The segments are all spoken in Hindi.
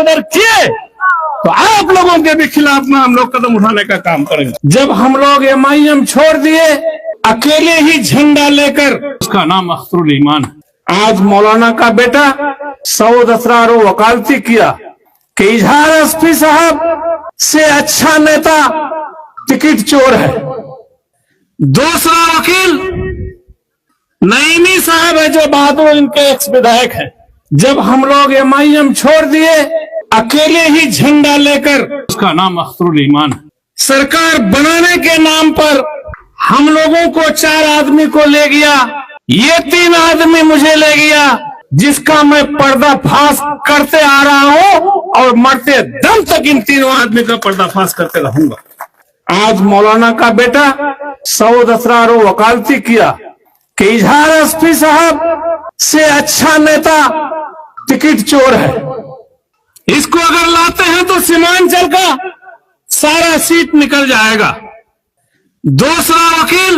उधर किए तो आप लोगों के भी खिलाफ में हम लोग कदम उठाने का काम करेंगे। जब हम लोग MIM छोड़ दिए अकेले ही झंडा लेकर, उसका नाम अख्तरुल ईमान है। आज मौलाना का बेटा सऊद असरार वकालती किया कि इजहार एसपी साहब से अच्छा नेता टिकट चोर है। दूसरा वकील नईमी साहब है जो बहादुर इनके एक्स विधायक है। जब हम लोग MIM छोड़ दिए अकेले ही झंडा लेकर, उसका नाम अख्तरुल ईमान है। सरकार बनाने के नाम पर हम लोगों को 4 आदमी को ले गया, ये 3 आदमी मुझे ले गया, जिसका मैं पर्दाफाश करते आ रहा हूं और मरते दम तक इन 3 आदमी का पर्दाफाश करते रहूंगा। आज मौलाना का बेटा सऊद असरार वकालती किया कि इजहार एसपी साहब से अच्छा नेता टिकट चोर है। इसको अगर लाते हैं तो सीमांचल का सारा सीट निकल जाएगा। दूसरा वकील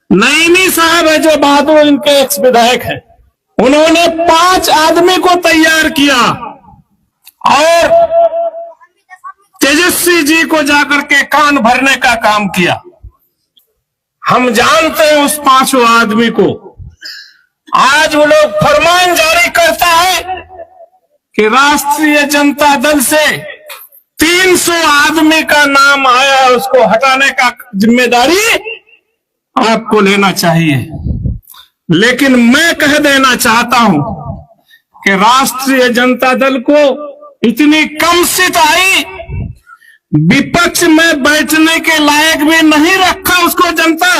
नईमी साहब है जो बहादुर इनके एक्स विधायक हैं। उन्होंने 5 आदमी को तैयार किया और तेजस्वी जी को जाकर के कान भरने का काम किया। हम जानते हैं उस 5 आदमी को। आज वो लोग फरमान जारी करता है कि राष्ट्रीय जनता दल से 300 आदमी का नाम आया, उसको हटाने का जिम्मेदारी आपको लेना चाहिए। लेकिन मैं कह देना चाहता हूं कि राष्ट्रीय जनता दल को इतनी कम सीट आई, विपक्ष में बैठने के लायक भी नहीं रखा उसको जनता।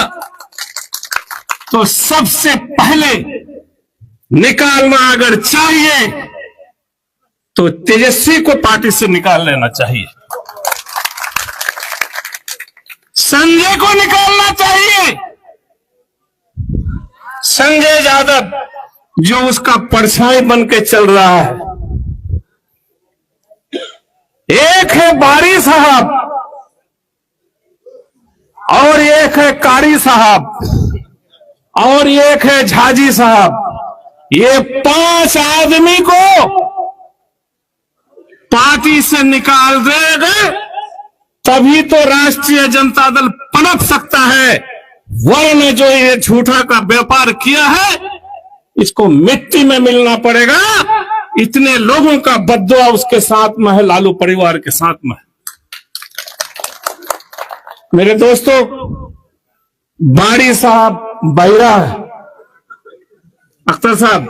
तो सबसे पहले निकालना अगर चाहिए तो तेजस्वी को पार्टी से निकाल लेना चाहिए, संजय को निकालना चाहिए। संजय यादव जो उसका परछाई बन के चल रहा है। एक है बारी साहब और एक है कारी साहब और एक है झाजी साहब। ये 5 आदमी को पार्टी से निकाल देगा तभी तो राष्ट्रीय जनता दल पनप सकता है, वरना जो ये झूठा का व्यापार किया है इसको मिट्टी में मिलना पड़ेगा। इतने लोगों का बद्दुआ उसके साथ में है, लालू परिवार के साथ में। मेरे दोस्तों, बारी साहब बहिरा है, अख्तर साहब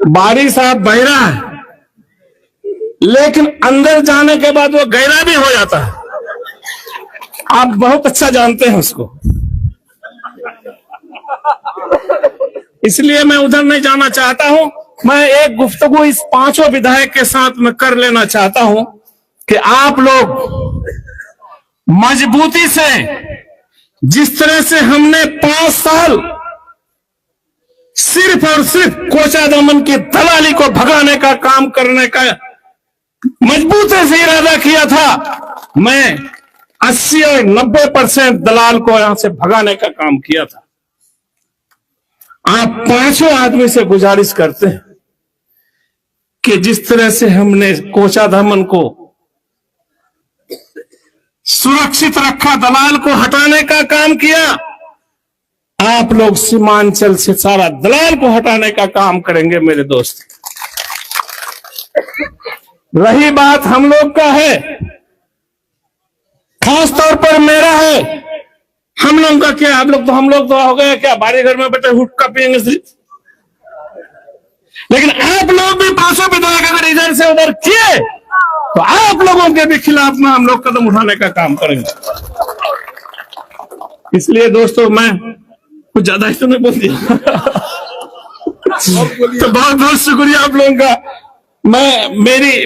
बारी साहब बहिरा है, लेकिन अंदर जाने के बाद वो गहरा भी हो जाता है। आप बहुत अच्छा जानते हैं उसको, इसलिए मैं उधर नहीं जाना चाहता हूं। मैं एक गुफ्तगू इस 5 विधायक के साथ में कर लेना चाहता हूं कि आप लोग मजबूती से, जिस तरह से हमने 5 साल सिर्फ और सिर्फ कोचा दमन की दलाली को भगाने का काम करने का मजबूती से इरादा किया था, मैं 80 और 90% दलाल को यहां से भगाने का काम किया था। आप 5 आदमी से गुजारिश करते हैं कि जिस तरह से हमने कोचा दमन को सुरक्षित रखा, दलाल को हटाने का काम किया, आप लोग सीमांचल से सारा दलाल को हटाने का काम करेंगे मेरे दोस्त। रही बात हम लोग का है, खास तौर पर मेरा है, हम लोग का क्या, हम लोग तो हो गए क्या, बारी घर में बैठे हुक्का पिएंगे सिर्फ। लेकिन आप लोग भी 5 विधायक अगर इधर से उधर किए तो आप लोगों के भी खिलाफ में हम लोग कदम उठाने का काम करेंगे। इसलिए दोस्तों, मैं कुछ ज्यादा ही तो नहीं बोल दिया तो बहुत बहुत शुक्रिया आप लोगों का। मैं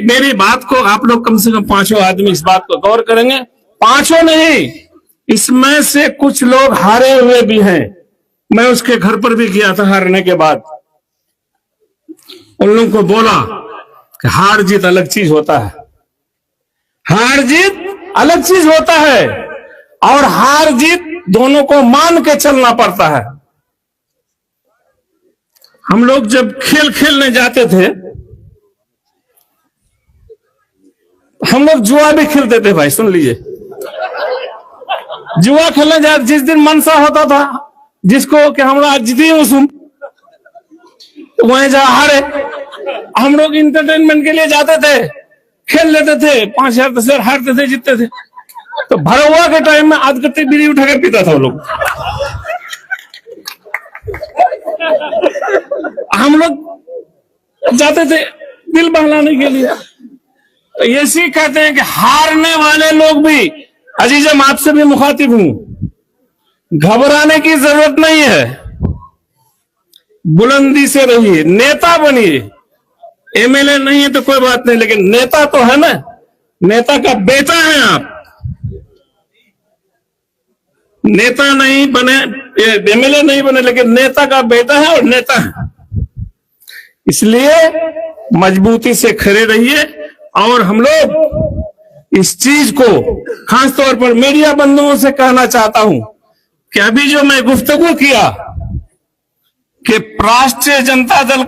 मेरी बात को आप लोग कम से कम 5 आदमी इस बात को गौर करेंगे। 5 नहीं, इसमें से कुछ लोग हारे हुए भी हैं। मैं उसके घर पर भी गया था हारने के बाद, उन लोगों को बोला कि हार जीत अलग चीज होता है, हार जीत अलग चीज होता है और हार जीत दोनों को मान के चलना पड़ता है। हम लोग जब खेल खेलने जाते थे हम लोग जुआ भी खेलते थे भाई, सुन लीजिए। जुआ खेलने जा, जिस दिन मनसा होता था जिसको कि हम आज जीती उसम, तो वहीं जा हारे। हम लोग इंटरटेनमेंट के लिए जाते थे, खेल लेते थे, 5,000 10,000 हारते थे, जीतते थे। तो भरवा के टाइम में आध कट्टे बीड़ी उठाकर पीता था वो लोग। हम लोग जाते थे दिल बहलाने के लिए। तो ये कहते हैं कि हारने वाले लोग भी, अजीजम आपसे भी मुखातिब हूं, घबराने की जरूरत नहीं है, बुलंदी से रहिए, नेता बनिए। एमएलए नहीं है तो कोई बात नहीं, लेकिन नेता तो है ना, नेता का बेटा है आप। नेता नहीं बने, एमएलए नहीं बने, लेकिन नेता का बेटा है और नेता है। इसलिए मजबूती से खड़े रहिए। और हम लोग इस चीज को खासतौर पर मीडिया बंधुओं से कहना चाहता हूं कि अभी जो मैं गुफ्तगू किया कि राष्ट्रीय जनता दल